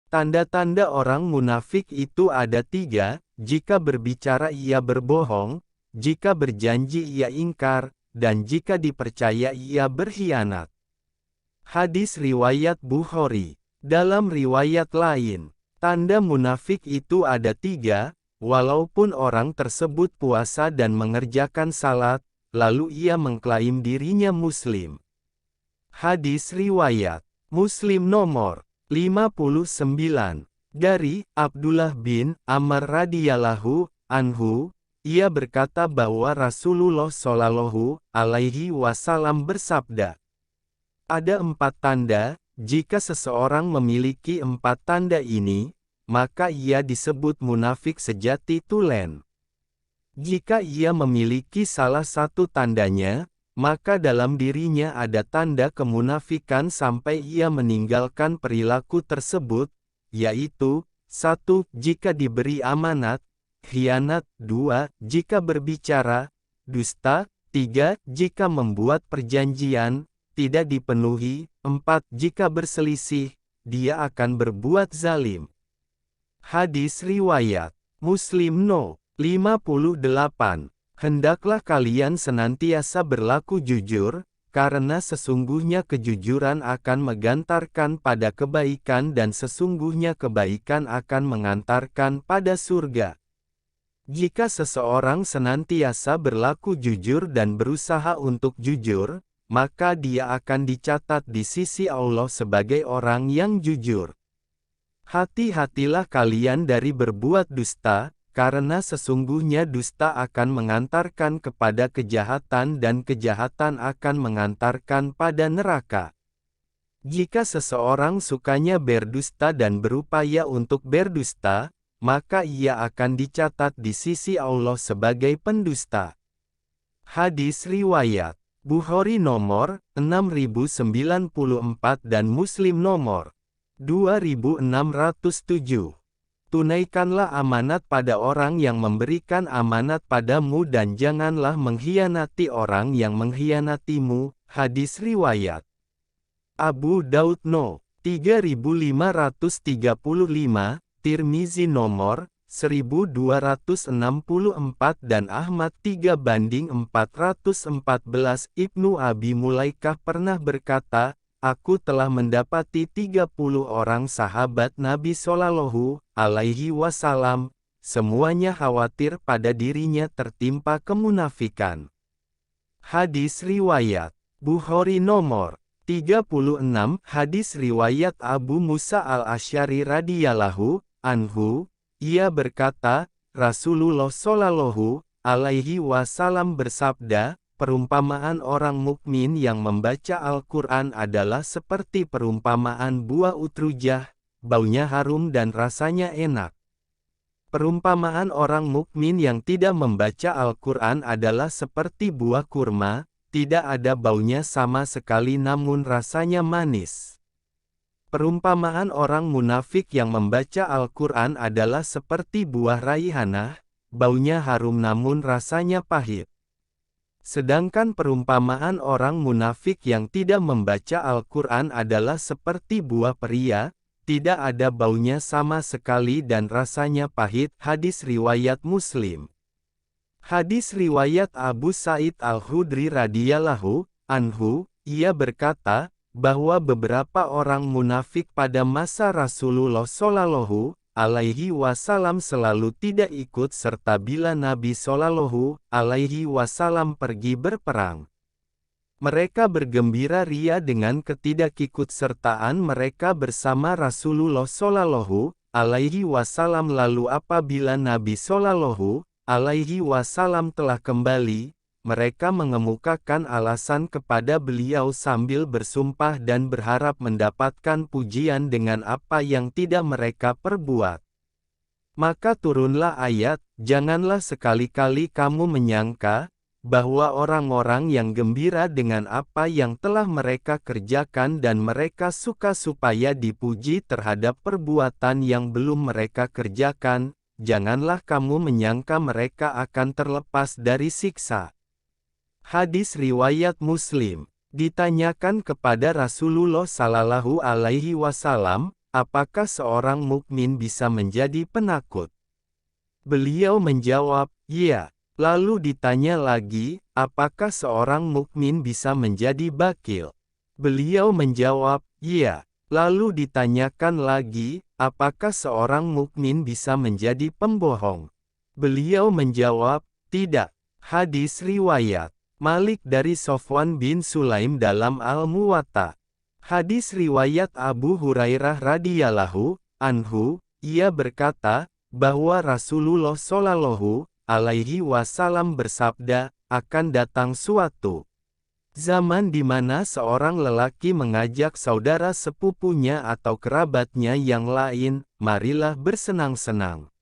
Tanda-tanda orang munafik itu ada 3, jika berbicara ia berbohong, jika berjanji ia ingkar, dan jika dipercaya ia berkhianat. Hadis riwayat Bukhari. Dalam riwayat lain, tanda munafik itu ada 3, walaupun orang tersebut puasa dan mengerjakan salat, lalu ia mengklaim dirinya muslim. Hadis riwayat Muslim nomor 59. Dari Abdullah bin Amr radhiyallahu anhu, ia berkata bahwa Rasulullah shallallahu alaihi wasallam bersabda, ada 4 tanda, jika seseorang memiliki 4 tanda ini, maka ia disebut munafik sejati tulen. Jika ia memiliki salah satu tandanya, maka dalam dirinya ada tanda kemunafikan sampai ia meninggalkan perilaku tersebut, yaitu, 1. Jika diberi amanat, khianat, 2. Jika berbicara, dusta, 3. Jika membuat perjanjian, tidak dipenuhi, 4. Jika berselisih, dia akan berbuat zalim. Hadis riwayat Muslim no. 58. Hendaklah kalian senantiasa berlaku jujur, karena sesungguhnya kejujuran akan mengantarkan pada kebaikan dan sesungguhnya kebaikan akan mengantarkan pada surga. Jika seseorang senantiasa berlaku jujur dan berusaha untuk jujur, maka dia akan dicatat di sisi Allah sebagai orang yang jujur. Hati-hatilah kalian dari berbuat dusta, karena sesungguhnya dusta akan mengantarkan kepada kejahatan dan kejahatan akan mengantarkan pada neraka. Jika seseorang sukanya berdusta dan berupaya untuk berdusta, maka ia akan dicatat di sisi Allah sebagai pendusta. Hadis riwayat Bukhari nomor 6094 dan Muslim nomor 2607. Tunaikanlah amanat pada orang yang memberikan amanat padamu dan janganlah mengkhianati orang yang mengkhianatimu. Hadis riwayat Abu Daud no. 3535, Tirmizi nomor 1264 dan Ahmad 3/414. Ibnu Abi Mulaikah pernah berkata, aku telah mendapati 30 orang sahabat Nabi Shallallahu alaihi wasallam, semuanya khawatir pada dirinya tertimpa kemunafikan. Hadis riwayat Bukhari nomor 36. Hadis riwayat Abu Musa al-Asy'ari radhiyallahu anhu, ia berkata, Rasulullah Shallallahu alaihi wasallam bersabda, perumpamaan orang mukmin yang membaca Al-Quran adalah seperti perumpamaan buah utrujah, baunya harum dan rasanya enak. Perumpamaan orang mukmin yang tidak membaca Al-Quran adalah seperti buah kurma, tidak ada baunya sama sekali namun rasanya manis. Perumpamaan orang munafik yang membaca Al-Quran adalah seperti buah raihanah, baunya harum namun rasanya pahit. Sedangkan perumpamaan orang munafik yang tidak membaca Al-Quran adalah seperti buah pria, tidak ada baunya sama sekali dan rasanya pahit. Hadis riwayat Muslim. Hadis riwayat Abu Sa'id Al-Khudri radhiyallahu anhu, ia berkata, bahwa beberapa orang munafik pada masa Rasulullah Shallallahu alaihi wasallam selalu tidak ikut serta bila Nabi Shallallahu alaihi wasallam pergi berperang. Mereka bergembira ria dengan ketidakikutsertaan mereka bersama Rasulullah Shallallahu alaihi wasallam, lalu apabila Nabi Shallallahu alaihi wasallam telah kembali, mereka mengemukakan alasan kepada beliau sambil bersumpah dan berharap mendapatkan pujian dengan apa yang tidak mereka perbuat. Maka turunlah ayat, janganlah sekali-kali kamu menyangka, bahwa orang-orang yang gembira dengan apa yang telah mereka kerjakan dan mereka suka supaya dipuji terhadap perbuatan yang belum mereka kerjakan, janganlah kamu menyangka mereka akan terlepas dari siksa. Hadis riwayat Muslim. Ditanyakan kepada Rasulullah Sallallahu Alaihi Wasallam, apakah seorang mukmin bisa menjadi penakut? Beliau menjawab, ya. Lalu ditanya lagi, apakah seorang mukmin bisa menjadi bakil? Beliau menjawab, ya. Lalu ditanyakan lagi, apakah seorang mukmin bisa menjadi pembohong? Beliau menjawab, tidak. Hadis riwayat Malik dari Sofwan bin Sulaim dalam Al-Muwatta. Hadis riwayat Abu Hurairah radhiyallahu anhu, ia berkata, bahwa Rasulullah Shallallahu alaihi wasallam bersabda, akan datang suatu zaman di mana seorang lelaki mengajak saudara sepupunya atau kerabatnya yang lain, marilah bersenang-senang.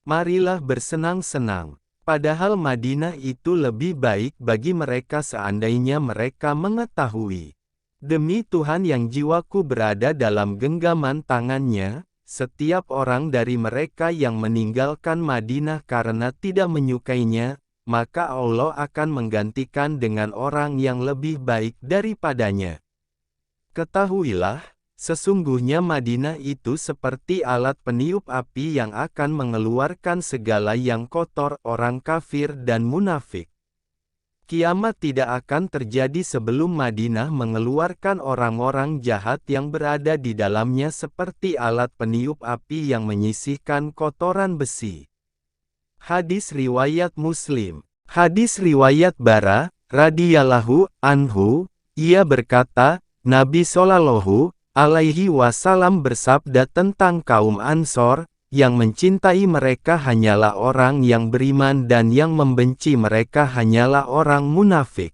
Marilah bersenang-senang. Padahal Madinah itu lebih baik bagi mereka seandainya mereka mengetahui. Demi Tuhan yang jiwaku berada dalam genggaman tangannya, setiap orang dari mereka yang meninggalkan Madinah karena tidak menyukainya, maka Allah akan menggantikan dengan orang yang lebih baik daripadanya. Ketahuilah, sesungguhnya Madinah itu seperti alat peniup api yang akan mengeluarkan segala yang kotor orang kafir dan munafik. Kiamat tidak akan terjadi sebelum Madinah mengeluarkan orang-orang jahat yang berada di dalamnya seperti alat peniup api yang menyisihkan kotoran besi. Hadis riwayat Muslim. Hadis riwayat Bara, radhiyallahu anhu, ia berkata, Nabi Shallallahu alaihi wasallam bersabda tentang kaum Ansor, yang mencintai mereka hanyalah orang yang beriman dan yang membenci mereka hanyalah orang munafik.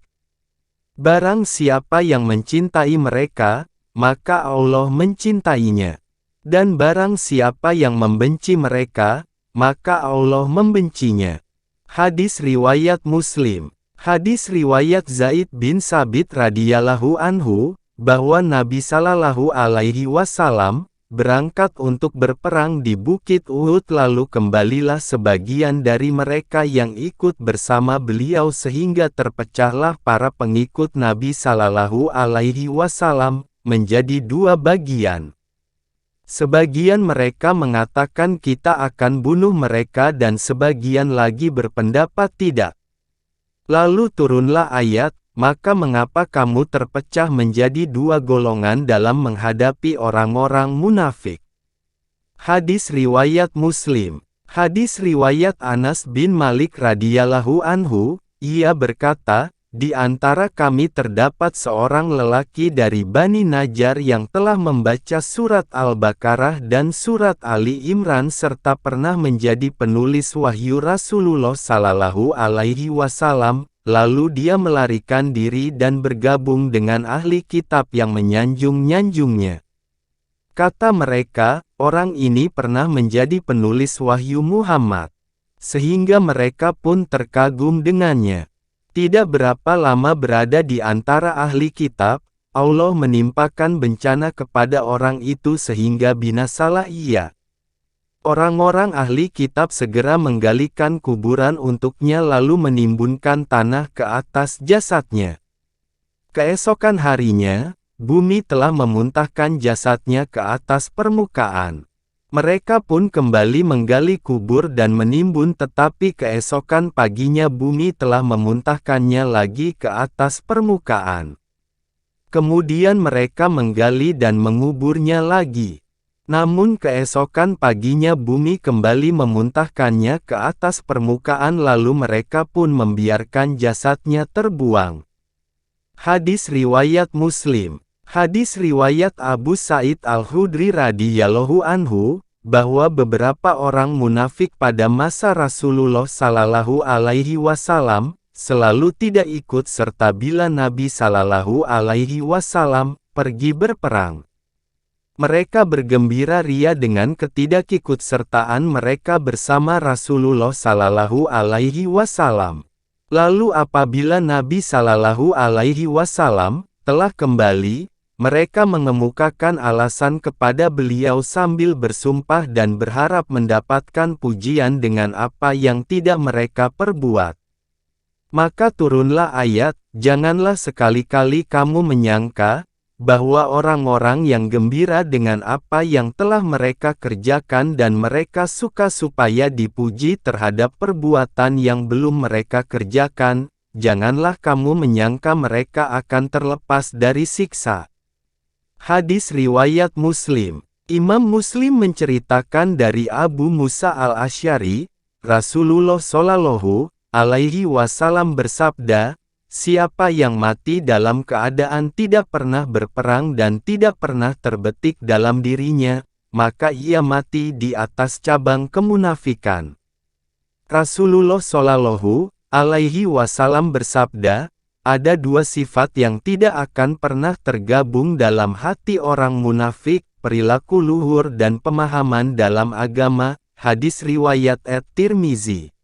Barang siapa yang mencintai mereka, maka Allah mencintainya. Dan barang siapa yang membenci mereka, maka Allah membencinya. Hadis riwayat Muslim. Hadis riwayat Zaid bin Sabit radhiyallahu anhu, bahwa Nabi Shallallahu alaihi wasallam berangkat untuk berperang di Bukit Uhud lalu kembalilah sebagian dari mereka yang ikut bersama beliau sehingga terpecahlah para pengikut Nabi Shallallahu alaihi wasallam menjadi dua bagian. Sebagian mereka mengatakan kita akan bunuh mereka dan sebagian lagi berpendapat tidak. Lalu turunlah ayat, maka mengapa kamu terpecah menjadi dua golongan dalam menghadapi orang-orang munafik? Hadis riwayat Muslim. Hadis riwayat Anas bin Malik radhiyallahu anhu, ia berkata, di antara kami terdapat seorang lelaki dari Bani Najjar yang telah membaca surat Al-Baqarah dan surat Ali Imran serta pernah menjadi penulis wahyu Rasulullah Sallallahu alaihi wasallam. Lalu dia melarikan diri dan bergabung dengan ahli kitab yang menyanjung-nyanjungnya. Kata mereka, orang ini pernah menjadi penulis wahyu Muhammad. Sehingga mereka pun terkagum dengannya. Tidak berapa lama berada di antara ahli kitab, Allah menimpakan bencana kepada orang itu sehingga binasalah ia. Orang-orang ahli kitab segera menggalikan kuburan untuknya lalu menimbunkan tanah ke atas jasadnya. Keesokan harinya, bumi telah memuntahkan jasadnya ke atas permukaan. Mereka pun kembali menggali kubur dan menimbun tetapi keesokan paginya bumi telah memuntahkannya lagi ke atas permukaan. Kemudian mereka menggali dan menguburnya lagi. Namun keesokan paginya bumi kembali memuntahkannya ke atas permukaan lalu mereka pun membiarkan jasadnya terbuang. Hadis riwayat Muslim. Hadis riwayat Abu Sa'id Al-Khudri radhiyallahu anhu, bahwa beberapa orang munafik pada masa Rasulullah Sallallahu alaihi wasallam, selalu tidak ikut serta bila Nabi Sallallahu alaihi wasallam pergi berperang. Mereka bergembira ria dengan ketidakikutsertaan mereka bersama Rasulullah Sallallahu alaihi wasallam. Lalu apabila Nabi Sallallahu alaihi wasallam telah kembali, mereka mengemukakan alasan kepada beliau sambil bersumpah dan berharap mendapatkan pujian dengan apa yang tidak mereka perbuat. Maka turunlah ayat, janganlah sekali-kali kamu menyangka, bahwa orang-orang yang gembira dengan apa yang telah mereka kerjakan dan mereka suka supaya dipuji terhadap perbuatan yang belum mereka kerjakan, janganlah kamu menyangka mereka akan terlepas dari siksa. Hadis riwayat Muslim. Imam Muslim menceritakan dari Abu Musa al-Asy'ari, Rasulullah Shallallahu alaihi wasallam bersabda, siapa yang mati dalam keadaan tidak pernah berperang dan tidak pernah terbetik dalam dirinya, maka ia mati di atas cabang kemunafikan. Rasulullah Shallallahu alaihi wasallam bersabda, ada dua sifat yang tidak akan pernah tergabung dalam hati orang munafik, perilaku luhur dan pemahaman dalam agama. Hadis riwayat At-Tirmizi.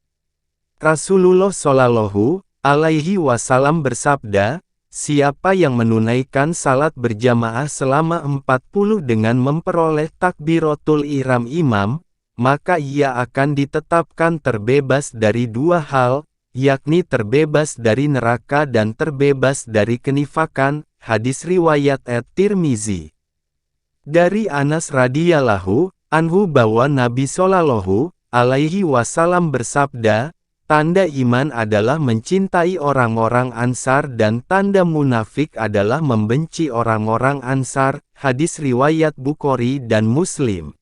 Rasulullah Shallallahu alaihi wasallam bersabda, siapa yang menunaikan salat berjamaah selama 40 dengan memperoleh takbiratul ihram imam, maka ia akan ditetapkan terbebas dari dua hal, yakni terbebas dari neraka dan terbebas dari kenifakan. Hadis riwayat At-Tirmizi. Dari Anas radhiyallahu anhu bahwa Nabi Shallallahu alaihi wasallam bersabda, tanda iman adalah mencintai orang-orang Ansar dan tanda munafik adalah membenci orang-orang Ansar. Hadis riwayat Bukhari dan Muslim.